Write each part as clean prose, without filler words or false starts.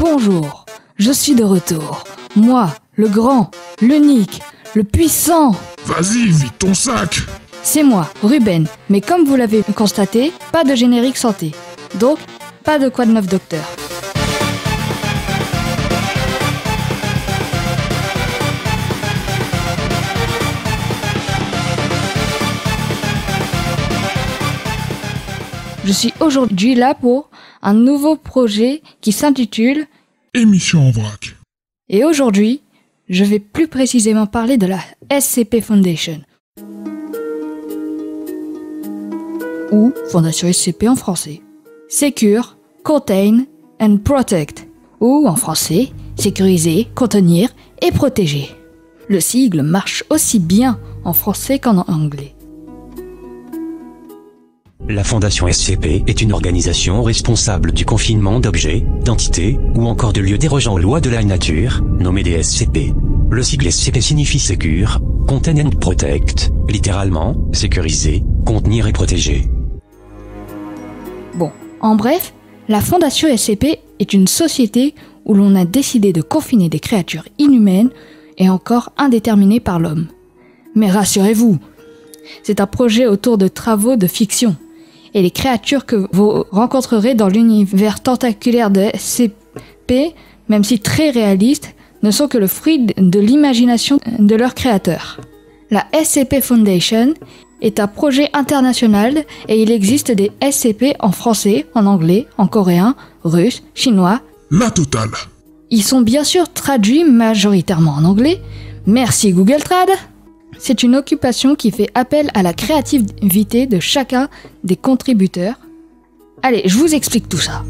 Bonjour, je suis de retour. Moi, le grand, l'unique, le puissant. Vas-y, vide ton sac. C'est moi, Ruben. Mais comme vous l'avez constaté, pas de générique santé. Donc, pas de quoi de neuf docteur. Je suis aujourd'hui là pour un nouveau projet qui s'intitule Émission en vrac. Et aujourd'hui, je vais plus précisément parler de la SCP Foundation. Ou Fondation SCP en français. Secure, Contain and Protect. Ou en français, sécuriser, contenir et protéger. Le sigle marche aussi bien en français qu'en anglais. La Fondation SCP est une organisation responsable du confinement d'objets, d'entités, ou encore de lieux dérogeant aux lois de la nature, nommés des SCP. Le sigle SCP signifie Secure, Contain and Protect, littéralement, sécuriser, contenir et protéger. Bon, en bref, la Fondation SCP est une société où l'on a décidé de confiner des créatures inhumaines et encore indéterminées par l'homme. Mais rassurez-vous, c'est un projet autour de travaux de fiction. Et les créatures que vous rencontrerez dans l'univers tentaculaire de SCP, même si très réalistes, ne sont que le fruit de l'imagination de leurs créateurs. La SCP Foundation est un projet international et il existe des SCP en français, en anglais, en coréen, russe, chinois. La totale. Ils sont bien sûr traduits majoritairement en anglais. Merci Google Trad. C'est une occupation qui fait appel à la créativité de chacun des contributeurs. Allez, je vous explique tout ça.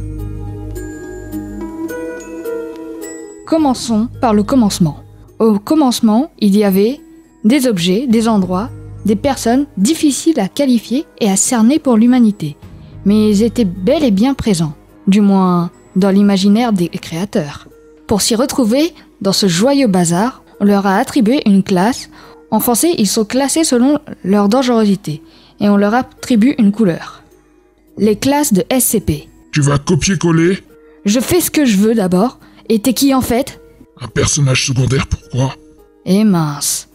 Commençons par le commencement. Au commencement, il y avait des objets, des endroits, des personnes difficiles à qualifier et à cerner pour l'humanité. Mais ils étaient bel et bien présents, du moins dans l'imaginaire des créateurs. Pour s'y retrouver dans ce joyeux bazar, on leur a attribué une classe. En français, ils sont classés selon leur dangerosité et on leur attribue une couleur. Les classes de SCP. Tu vas copier-coller? Je fais ce que je veux d'abord. Et t'es qui en fait? Un personnage secondaire, pourquoi? Et mince.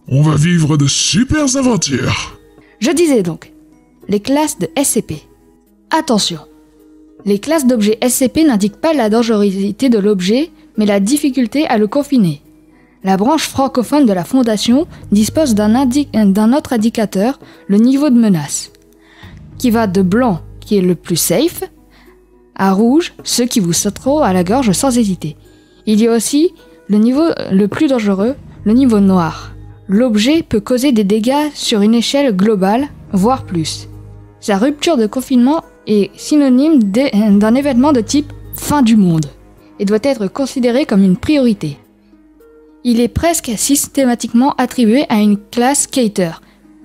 On va vivre de super aventures. Je disais donc, les classes de SCP. Attention, les classes d'objets SCP n'indiquent pas la dangerosité de l'objet, mais la difficulté à le confiner. La branche francophone de la Fondation dispose d'un autre indicateur, le niveau de menace, qui va de blanc, qui est le plus safe, à rouge, ceux qui vous sauteront à la gorge sans hésiter. Il y a aussi le niveau le plus dangereux, le niveau noir. L'objet peut causer des dégâts sur une échelle globale, voire plus. Sa rupture de confinement est synonyme d'un événement de type fin du monde et doit être considéré comme une priorité. Il est presque systématiquement attribué à une classe Cater,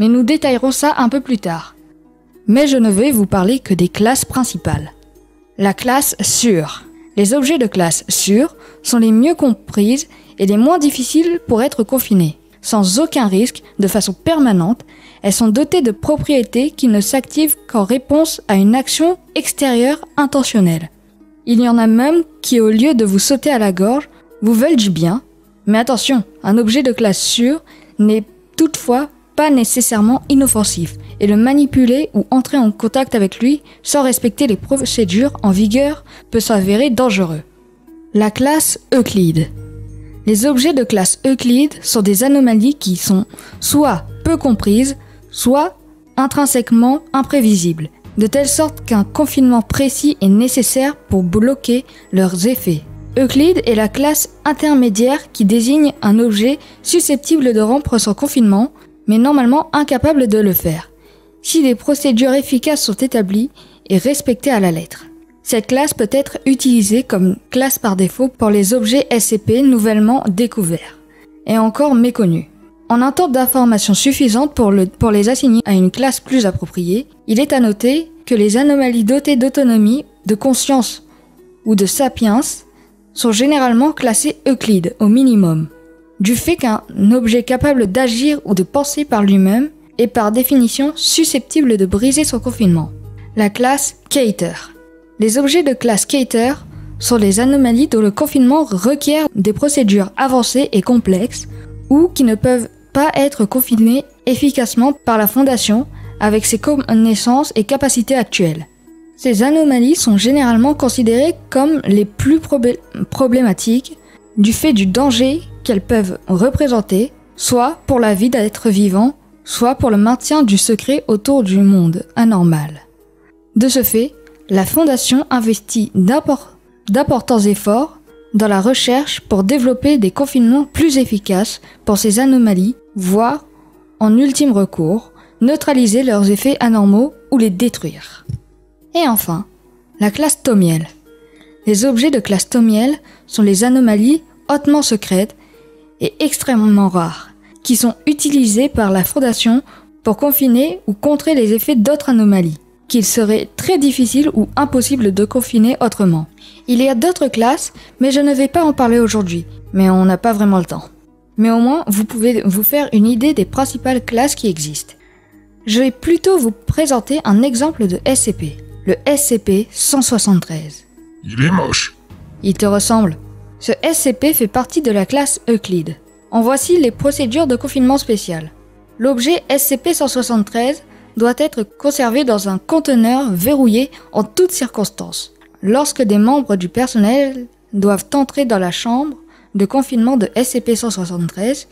mais nous détaillerons ça un peu plus tard. Mais je ne vais vous parler que des classes principales. La classe sûre. Les objets de classe sûre sont les mieux comprises et les moins difficiles pour être confinés. Sans aucun risque, de façon permanente, elles sont dotées de propriétés qui ne s'activent qu'en réponse à une action extérieure intentionnelle. Il y en a même qui, au lieu de vous sauter à la gorge, vous veulent du bien. Mais attention, un objet de classe sûre n'est toutefois pas nécessairement inoffensif, et le manipuler ou entrer en contact avec lui sans respecter les procédures en vigueur peut s'avérer dangereux. La classe Euclide. Les objets de classe Euclide sont des anomalies qui sont soit peu comprises, soit intrinsèquement imprévisibles, de telle sorte qu'un confinement précis est nécessaire pour bloquer leurs effets. Euclide est la classe intermédiaire qui désigne un objet susceptible de rompre son confinement, mais normalement incapable de le faire, si des procédures efficaces sont établies et respectées à la lettre. Cette classe peut être utilisée comme classe par défaut pour les objets SCP nouvellement découverts, et encore méconnus. En attente d'informations suffisantes pour les assigner à une classe plus appropriée, il est à noter que les anomalies dotées d'autonomie, de conscience ou de sapiens sont généralement classées Euclide au minimum, du fait qu'un objet capable d'agir ou de penser par lui-même est par définition susceptible de briser son confinement. La classe Cater. Les objets de classe Cater sont les anomalies dont le confinement requiert des procédures avancées et complexes ou qui ne peuvent pas être confinées efficacement par la Fondation avec ses connaissances et capacités actuelles. Ces anomalies sont généralement considérées comme les plus problématiques du fait du danger qu'elles peuvent représenter, soit pour la vie d'êtres vivants, soit pour le maintien du secret autour du monde anormal. De ce fait, la Fondation investit d'importants efforts dans la recherche pour développer des confinements plus efficaces pour ces anomalies, voire, en ultime recours, neutraliser leurs effets anormaux ou les détruire. Et enfin, la classe Thomiel. Les objets de classe Thomiel sont les anomalies hautement secrètes et extrêmement rares, qui sont utilisées par la Fondation pour confiner ou contrer les effets d'autres anomalies, qu'il serait très difficile ou impossible de confiner autrement. Il y a d'autres classes, mais je ne vais pas en parler aujourd'hui, mais on n'a pas vraiment le temps. Mais au moins, vous pouvez vous faire une idée des principales classes qui existent. Je vais plutôt vous présenter un exemple de SCP, le SCP-173. Il est moche. Il te ressemble? Ce SCP fait partie de la classe Euclide. En voici les procédures de confinement spécial. L'objet SCP-173 doit être conservé dans un conteneur verrouillé en toutes circonstances. Lorsque des membres du personnel doivent entrer dans la chambre de confinement de SCP-173,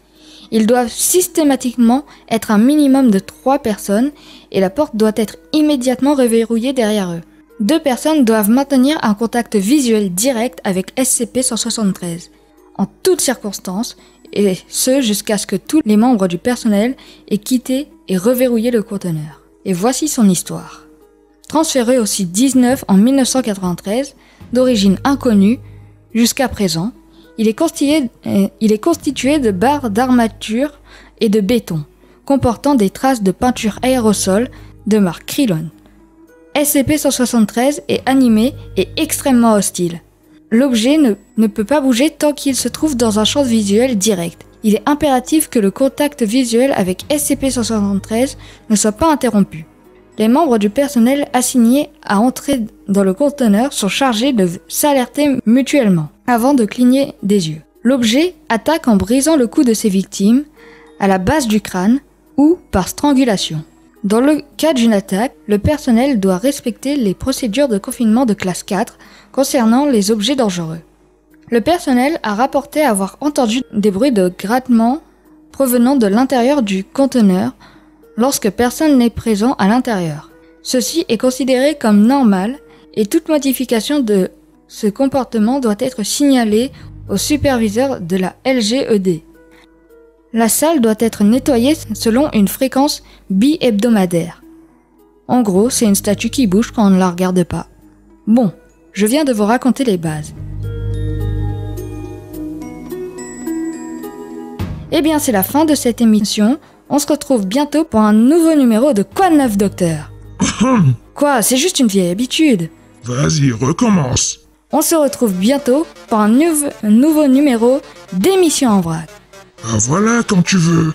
ils doivent systématiquement être un minimum de 3 personnes et la porte doit être immédiatement reverrouillée derrière eux. 2 personnes doivent maintenir un contact visuel direct avec SCP-173 en toutes circonstances, et ce jusqu'à ce que tous les membres du personnel aient quitté et reverrouillé le conteneur. Et voici son histoire. Transféré au site 19 en 1993, d'origine inconnue jusqu'à présent, il est constitué de barres d'armature et de béton, comportant des traces de peinture aérosol de marque Krylon. SCP-173 est animé et extrêmement hostile. L'objet ne peut pas bouger tant qu'il se trouve dans un champ visuel direct. Il est impératif que le contact visuel avec SCP-173 ne soit pas interrompu. Les membres du personnel assignés à entrer dans le conteneur sont chargés de s'alerter mutuellement avant de cligner des yeux. L'objet attaque en brisant le cou de ses victimes à la base du crâne ou par strangulation. Dans le cas d'une attaque, le personnel doit respecter les procédures de confinement de classe 4 concernant les objets dangereux. Le personnel a rapporté avoir entendu des bruits de grattement provenant de l'intérieur du conteneur lorsque personne n'est présent à l'intérieur. Ceci est considéré comme normal et toute modification de ce comportement doit être signalée au superviseur de la LGED. La salle doit être nettoyée selon une fréquence bi-hebdomadaire. En gros, c'est une statue qui bouge quand on ne la regarde pas. Bon, je viens de vous raconter les bases. Eh bien, c'est la fin de cette émission. On se retrouve bientôt pour un nouveau numéro de Quoi de neuf, docteur? Quoi, c'est juste une vieille habitude. Vas-y, recommence. On se retrouve bientôt pour un nouveau numéro d'Émission en vrac. Ah voilà quand tu veux.